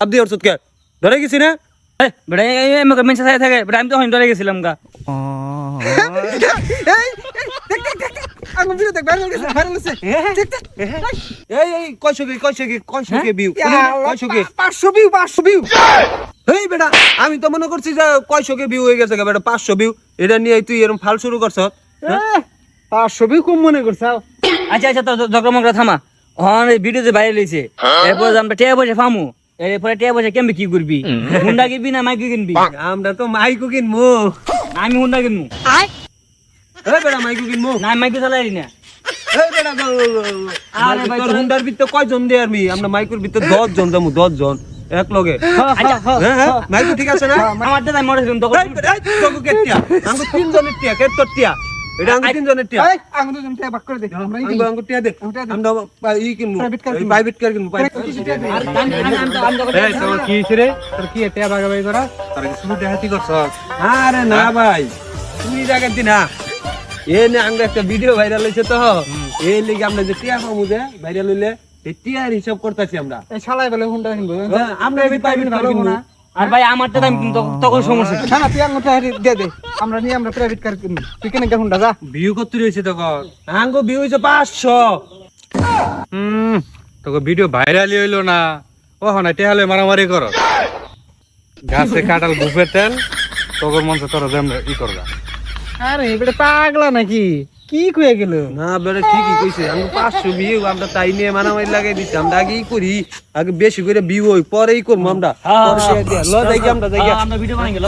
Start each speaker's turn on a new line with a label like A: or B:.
A: আব্দি ওর সুতকে ধরে গেছি না
B: বেটা আমাকে মেনসা সাথে থাকে বেটা আমি তো হইন ধরে গেছিলাম গা
C: আঙ্গুল ভিডিও দেখ ভাইরাল গেছে
A: এই কয়শো ভিউ
C: 500 ভিউ
A: এই বেটা আমি তো মনে করছি যে 500 ভিউ হয়ে গেছে বেটা 500 ভিউ এটা নিয়ে তুই এরকম ফাল শুরু করছ
C: 500 ভিউ কম মনে করছাও
B: আচ্ছা তো ঝগড়া থামা এই ভিডিও যে ভাইরাল হইছে এরপর আমরা টিয়া পয়সা ফামু এরপরে টিয়া পয়সা কেমবে কি করবি হুন্ডা কিনবি না মাইক কিনবি
A: আমরা তো মাইকো কিনবো
B: আমি হুন্ডা কিনবো
A: এই বেটা মাইকো কিনবো
B: না মাইক চালাই না
A: এই বেটা আরে ভাই তোর হুন্ডার ভিতরে কয়জন দে আমি আমরা মাইকোর ভিতরে 10 জন যামু 10 জন এক লগে হ্যাঁ মাইকো ঠিক আছে না
B: আমার দাদা মরে গেল তখন
A: তোকে কেটিয়া আমি 3 জনের টিয়া কে তোর টিয়া এটা আমি 3 জনের টিয়া
C: এই আঙ্গুল দুজন তে বাক করে দে আমরা
A: আমি টিয়া দে আমরা ই কিনবো প্রাইভেট কার কিনবো
C: এই তোর কি হইছে রে তোর কি তে ভাগাভাগি করা তোর কি শুরু দেখাতি করছ
A: আরে না ভাই তুই জায়গাতে না এ নে আমরা একটা ভিডিও ভাইরাল হইছে তো এই লাগি আমরা যে টিয়া পামু যে ভাইরাল হইলে এই টিয়ার হিসাব করতেছি আমরা
C: এই শালাই বলে হুন্ডা কিনবো
A: আমরা এই প্রাইভেট কার কিনবো
B: আর ভাই আমার তো তখন সমস্যা
C: না তুই আঙ্গুলটা দে আমরা নিয়ে আমরা প্রাইভেট কার কিনবো তুই কেন হুন্ডা যা
A: ভিউ কত রইছে তখন আঙ্গো ভিউ হইছে 500
D: তোকে ভিডিও ভাইরাল হইলো না ও না টেহালে মারামারি কর গাছে কাটাল বুফের তেল তোর মন তোর ই করবা
C: আরে এবারে পাগলা নাকি কি কইয়া গেল
A: না বেটা ঠিকই কইছে আমি 500 ভিউ আমরা তাই নিয়ে মারামারি লাগাই দিছি আমরা আগেই করি আগে বেশি করে ভিউ হই পরেই করব আমরা পরে ল যাই আমরা
B: আমরা ভিডিও বানাই গেল